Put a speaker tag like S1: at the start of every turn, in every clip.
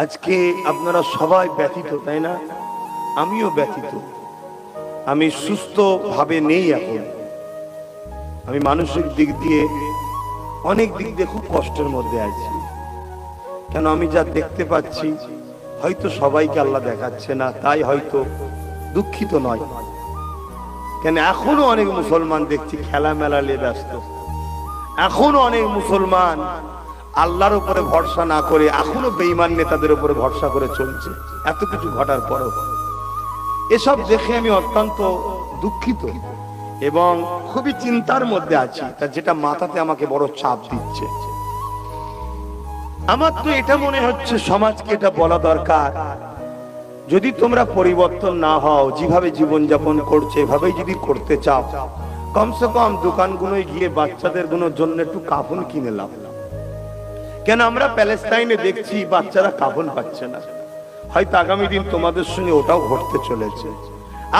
S1: আজকে আপনারা সবাই ব্যথিত, তাই না? আমিও ব্যথিত। আমি সুস্থ ভাবে নেই এখন। আমি মানসিক দিক দিয়ে অনেক দিক দিয়ে খুব কষ্টের মধ্যে আছি। কেন আমি যা দেখতে পাচ্ছি, হয়তো সবাইকে আল্লাহ দেখাচ্ছে না, তাই হয়তো দুঃখিত নয়। কেন এখনো অনেক মুসলমান দেখছি খেলা মেলা নিয়ে ব্যস্ত। এখনো অনেক মুসলমান আল্লাহর উপরে ভরসা না করে এখনো বেঈমান নেতাদের উপরে ভরসা করে চলছে, এত কিছু ঘটার পরও। এসব দেখে আমি অত্যন্ত দুঃখিত এবং খুবই চিন্তার মধ্যে আছি, যেটা মাথাতে আমাকে বড় চাপ দিচ্ছে। আমার তো এটা মনে হচ্ছে সমাজকে এটা বলা দরকার, যদি তোমরা পরিবর্তন না হও, যেভাবে জীবনযাপন করছে এভাবেই যদি করতে চাও, কমসে কম দোকানগুলোয় গিয়ে বাচ্চাদের জন্য একটু কাফন কিনে নাও। কেন আমরা প্যালেস্টাইনে দেখছি বাচ্চারা কাফন পাচ্ছে না। হয়তো আগামী দিন তোমাদের সঙ্গে ওটাও ঘটতে চলেছে।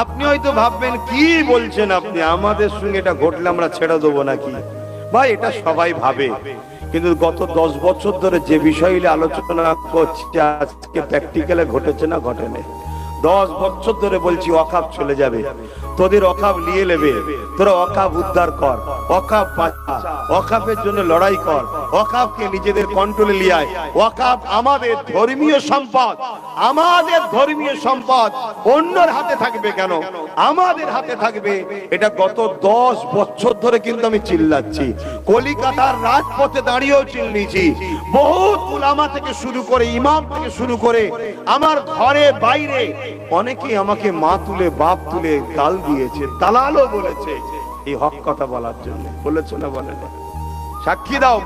S1: আপনি হয়তো ভাববেন কি বলছেন আপনি, আমাদের সঙ্গে এটা ঘটলে আমরা ছেড়ে দেবো নাকি? ভাই, এটা সবাই ভাবে, কিন্তু গত 10 বছর ধরে যে বিষয় নিয়ে আলোচনা করছি আজকে প্র্যাকটিক্যালে ঘটেছে না ঘটেনি? 10 বছর ধরে বলছি ওয়াকাফ চলে যাবে, তোদের ওয়াকাফ নিয়ে নেবে, তোরা ওয়াকাফ উদ্ধার কর, ওয়াকাফ বাঁচা, ওয়াকাফের জন্য লড়াই কর, ওয়াকাফকে নিজেদের কন্ট্রোলে নিয়ে আয়। ওয়াকাফ আমাদের ধর্মীয় সম্পদ, আমাদের ধর্মীয় সম্পদ অন্যের হাতে থাকবে কেন? আমাদের হাতে থাকবে। এটা গত 10 বছর ধরে কিন্তু আমি চিল্লাচ্ছি, কলিকাতার রাজপথে দাঁড়িয়েও চিল্লিয়েছি। বহুত উলামা থেকে শুরু করে, ইমাম থেকে শুরু করে, আমার ঘরে বাইরে অনেকেই আমাকে মা তুলে বাপ তুলে গাল দিয়েছে, দালালও বলেছে এই হক কথা বলার জন্য। বলেছে না বলে না? সাক্ষী দাও।